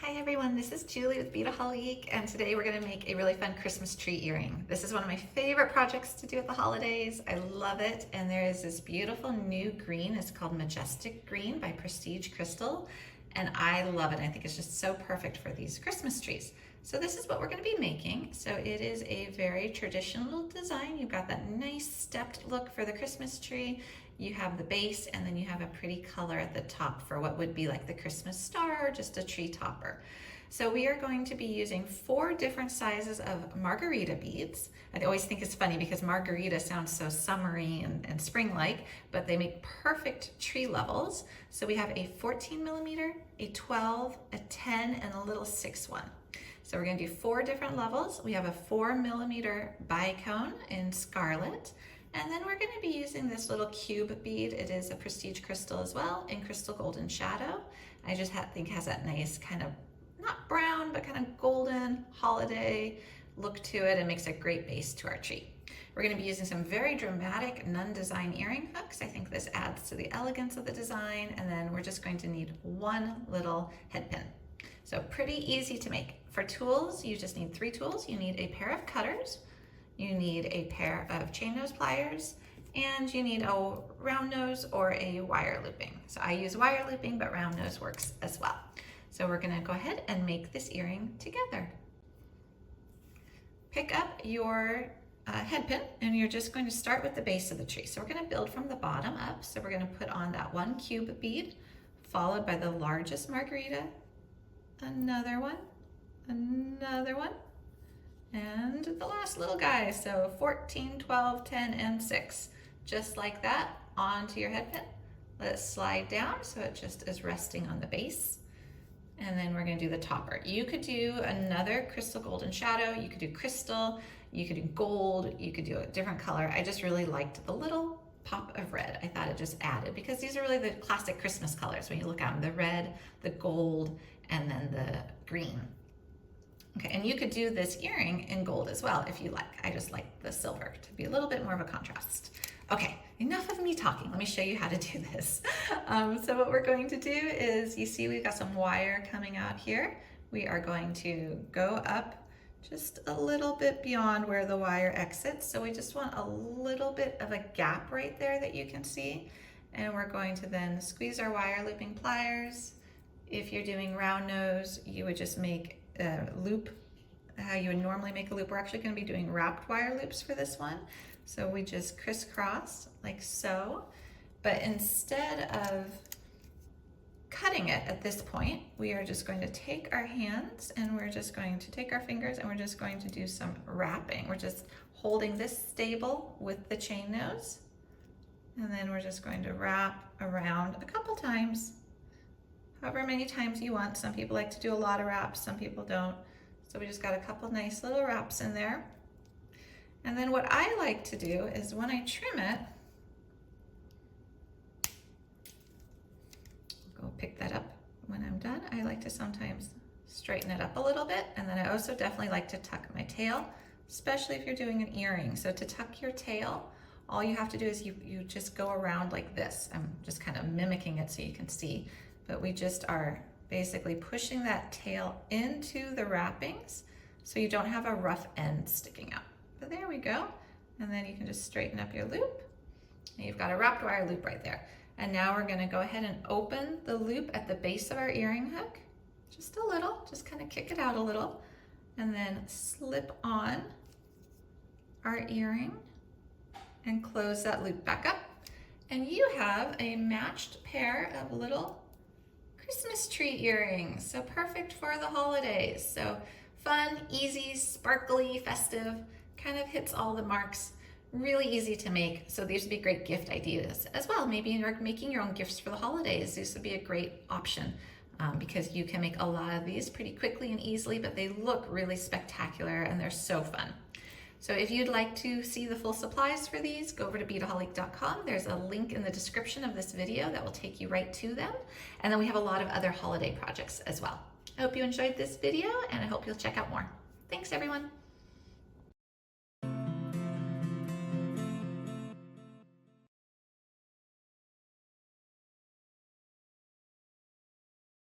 Hi everyone, this is Julie with Beadaholique, and today we're going to make a really fun Christmas tree earring. This is one of my favorite projects to do at the holidays. I love it, and there is this beautiful new green. It's called Majestic Green by Prestige Crystal, and I love it. I think it's just so perfect for these Christmas trees. So this is what we're going to be making. So it is a very traditional design. You've got that nice stepped look for the Christmas tree. You have the base, and then you have a pretty color at the top for what would be like the Christmas star or just a tree topper. So we are going to be using 4 different sizes of margarita beads. I always think it's funny because margarita sounds so summery and spring-like, but they make perfect tree levels. So we have a 14 millimeter, a 12, a 10, and a little 6-1. So we're going to do 4 different levels. We have a 4 millimeter bicone in scarlet. And then we're going to be using this little cube bead. It is a Prestige Crystal as well in Crystal Golden Shadow. I just think has that nice kind of, not brown, but kind of golden holiday look to it and makes a great base to our tree. We're going to be using some very dramatic Nunn Design earring hooks. I think this adds to the elegance of the design. And then we're just going to need 1 little head pin. So pretty easy to make. For tools, you just need 3 tools. You need a pair of cutters. You need a pair of chain nose pliers, and you need a round nose or a wire looping. So I use wire looping, but round nose works as well. So we're gonna go ahead and make this earring together. Pick up your head pin, and you're just going to start with the base of the tree. So we're gonna build from the bottom up. So we're gonna put on that 1 cube bead, followed by the largest margarita, another one, and the last little guy. So 14, 12, 10, and 6. Just like that, onto your head pin. Let it slide down so it just is resting on the base. And then we're gonna do the topper. You could do another Crystal Golden Shadow, you could do crystal, you could do gold, you could do a different color. I just really liked the little pop of red. I thought it just added, because these are really the classic Christmas colors when you look at them, the red, the gold, and then the green. Okay, and you could do this earring in gold as well if you like. I just like the silver to be a little bit more of a contrast. Okay, enough of me talking. Let me show you how to do this. So what we're going to do is, you see we've got some wire coming out here. We are going to go up just a little bit beyond where the wire exits. So we just want a little bit of a gap right there that you can see. And we're going to then squeeze our wire looping pliers. If you're doing round nose, you would just make a loop how you would normally make a loop. We're actually going to be doing wrapped wire loops for this one. So we just crisscross like so, but instead of cutting it at this point, we are just going to take our hands and we're just going to take our fingers and we're just going to do some wrapping. We're just holding this stable with the chain nose, and then we're just going to wrap around a couple times. However many times you want. Some people like to do a lot of wraps, some people don't. So we just got a couple nice little wraps in there. And then what I like to do is when I trim it, I'll go pick that up when I'm done. I like to sometimes straighten it up a little bit. And then I also definitely like to tuck my tail, especially if you're doing an earring. So to tuck your tail, all you have to do is you just go around like this. I'm just kind of mimicking it so you can see. But we just are basically pushing that tail into the wrappings so you don't have a rough end sticking out. But there we go. And then you can just straighten up your loop. And you've got a wrapped wire loop right there. And now we're gonna go ahead and open the loop at the base of our earring hook. Just a little, just kind of kick it out a little. And then slip on our earring and close that loop back up. And you have a matched pair of little Christmas tree earrings, so perfect for the holidays. So fun, easy, sparkly, festive, kind of hits all the marks, really easy to make. So these would be great gift ideas as well. Maybe you're making your own gifts for the holidays. This would be a great option because you can make a lot of these pretty quickly and easily, but they look really spectacular and they're so fun. So if you'd like to see the full supplies for these, go over to beadaholique.com. There's a link in the description of this video that will take you right to them. And then we have a lot of other holiday projects as well. I hope you enjoyed this video, and I hope you'll check out more. Thanks, everyone.